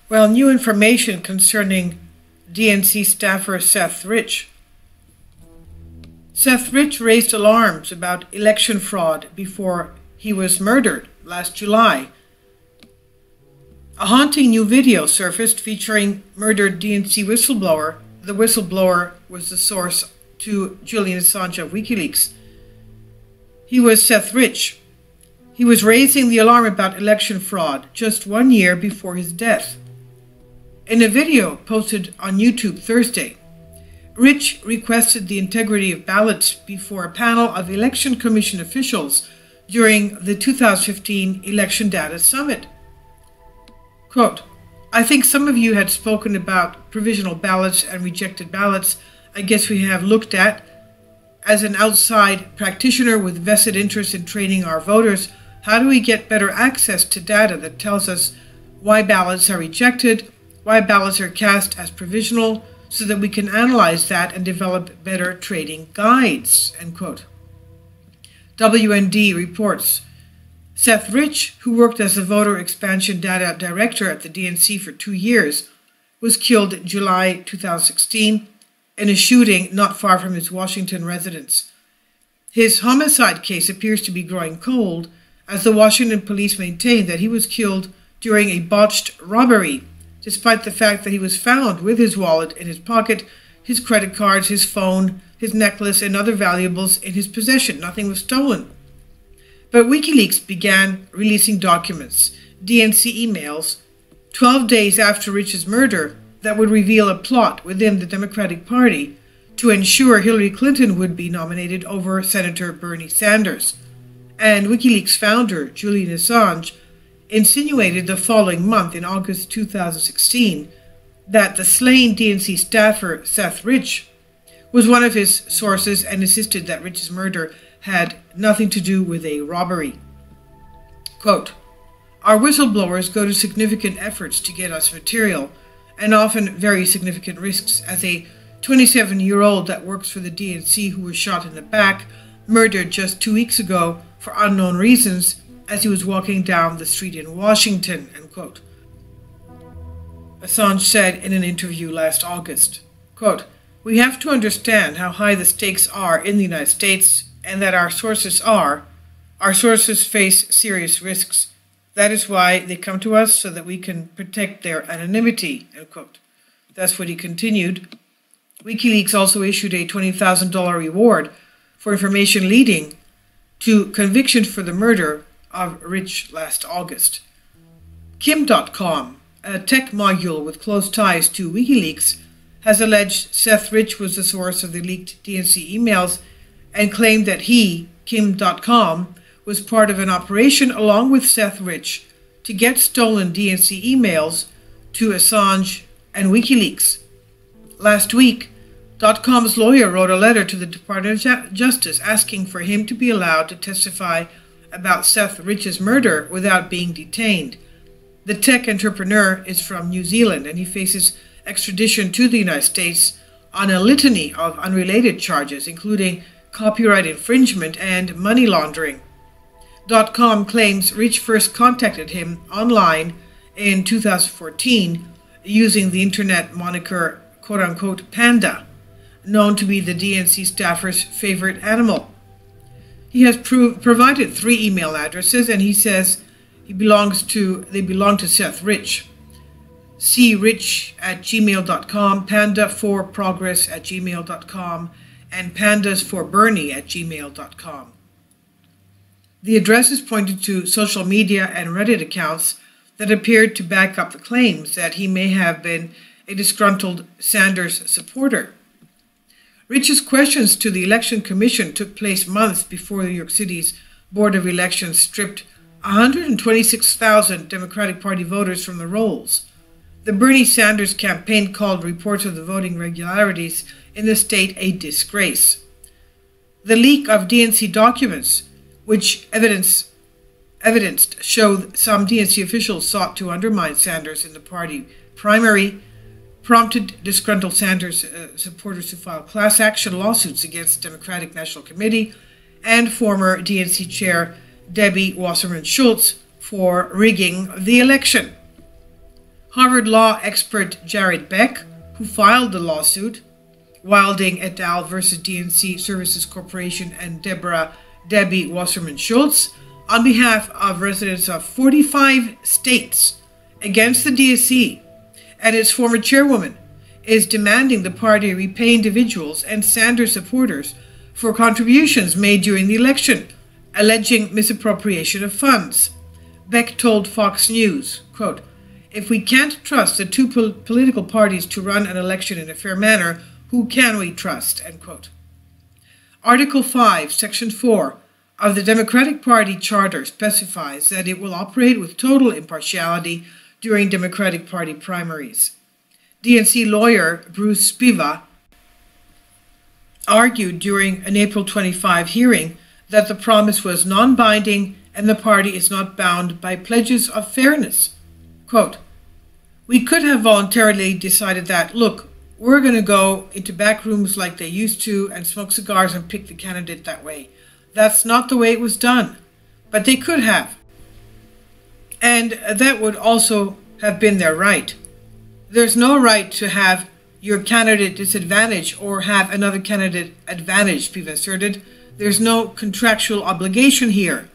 Well, new information concerning DNC staffer Seth-Rich. Seth-Rich raised alarms about election fraud before he was murdered last July. A haunting new video surfaced featuring murdered DNC whistleblower. The whistleblower was the source to Julian Assange of WikiLeaks. He was Seth-Rich. He was raising the alarm about election fraud just 1 year before his death. In a video posted on YouTube Thursday, Rich requested the integrity of ballots before a panel of Election Commission officials during the 2015 Election Data Summit. Quote, "I think some of you had spoken about provisional ballots and rejected ballots. I guess we have looked at. As an outside practitioner with vested interest in training our voters, how do we get better access to data that tells us why ballots are rejected, why ballots are cast as provisional, so that we can analyze that and develop better trading guides," end quote. WND reports Seth-Rich, who worked as a voter expansion data director at the DNC for 2 years, was killed in July 2016 in a shooting not far from his Washington residence. His homicide case appears to be growing cold, as the Washington police maintain that he was killed during a botched robbery, despite the fact that he was found with his wallet in his pocket, his credit cards, his phone, his necklace, and other valuables in his possession. Nothing was stolen. But WikiLeaks began releasing documents, DNC emails, 12 days after Rich's murder that would reveal a plot within the Democratic Party to ensure Hillary Clinton would be nominated over Senator Bernie Sanders. And WikiLeaks founder Julian Assange insinuated the following month, in August 2016, that the slain DNC staffer Seth-Rich was one of his sources and insisted that Rich's murder had nothing to do with a robbery. Quote, "Our whistleblowers go to significant efforts to get us material, and often very significant risks, as a 27-year-old that works for the DNC who was shot in the back, murdered just 2 weeks ago for unknown reasons as he was walking down the street in Washington," end quote. Assange said in an interview last August, quote, "We have to understand how high the stakes are in the United States and that our sources face serious risks. That is why they come to us, so that we can protect their anonymity," end quote. That's what he continued. WikiLeaks also issued a $20,000 reward for information leading to conviction for the murder of Rich last August. Kim.com, a tech module with close ties to WikiLeaks, has alleged Seth-Rich was the source of the leaked DNC emails and claimed that he, Kim.com, was part of an operation along with Seth-Rich to get stolen DNC emails to Assange and WikiLeaks. Last week, .com's lawyer wrote a letter to the Department of Justice asking for him to be allowed to testify about Seth-Rich's murder without being detained. The tech entrepreneur is from New Zealand, and he faces extradition to the United States on a litany of unrelated charges, including copyright infringement and money laundering. .com claims Rich first contacted him online in 2014 using the internet moniker quote-unquote Panda, known to be the DNC staffer's favorite animal. He has provided 3 email addresses, and he says they belong to Seth-Rich. crich@gmail.com, panda4progress@gmail.com, and pandas4bernie@gmail.com. The addresses pointed to social media and Reddit accounts that appeared to back up the claims that he may have been a disgruntled Sanders supporter. Rich's questions to the Election Commission took place months before New York City's Board of Elections stripped 126,000 Democratic Party voters from the rolls. The Bernie Sanders campaign called reports of the voting irregularities in the state a disgrace. The leak of DNC documents, which evidenced showed some DNC officials sought to undermine Sanders in the party primary, prompted disgruntled Sanders supporters to file class action lawsuits against the Democratic National Committee and former DNC chair Debbie Wasserman Schultz for rigging the election. Harvard law expert Jared Beck, who filed the lawsuit, Wilding et al. Versus DNC Services Corporation and Debbie Wasserman Schultz, on behalf of residents of 45 states against the DSC and its former chairwoman, is demanding the party repay individuals and Sanders supporters for contributions made during the election, alleging misappropriation of funds. Beck told Fox News, quote, "If we can't trust the two political parties to run an election in a fair manner, who can we trust?" End quote. Article 5, Section 4 of the Democratic Party Charter specifies that it will operate with total impartiality during Democratic Party primaries. DNC lawyer Bruce Spiva argued during an April 25 hearing that the promise was non-binding and the party is not bound by pledges of fairness. Quote, "We could have voluntarily decided that, look, we're going to go into back rooms like they used to and smoke cigars and pick the candidate that way. That's not the way it was done. But they could have. And that would also have been their right. There's no right to have your candidate disadvantaged or have another candidate advantaged," Spiva asserted. "There's no contractual obligation here."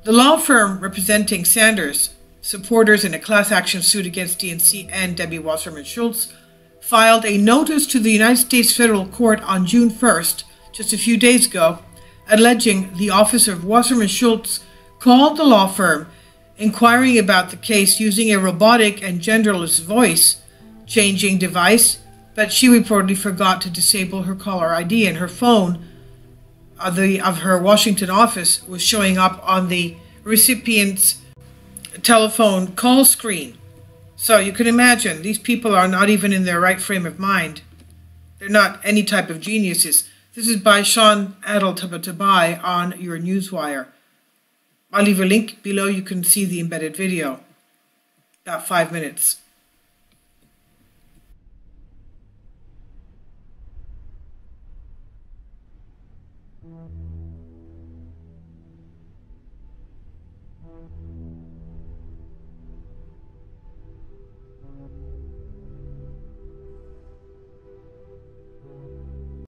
The law firm representing Sanders supporters in a class action suit against DNC and Debbie Wasserman Schultz filed a notice to the United States Federal Court on June 1st, just a few days ago, alleging the office of Wasserman Schultz called the law firm inquiring about the case using a robotic and genderless voice changing device, but she reportedly forgot to disable her caller ID, and her phone of her Washington office was showing up on the recipient's telephone call screen. So you can imagine, these people are not even in their right frame of mind. They're not any type of geniuses. This is by Sean Adel Tabatabai on your Newswire. I'll leave a link below. You can see the embedded video. About 5 minutes.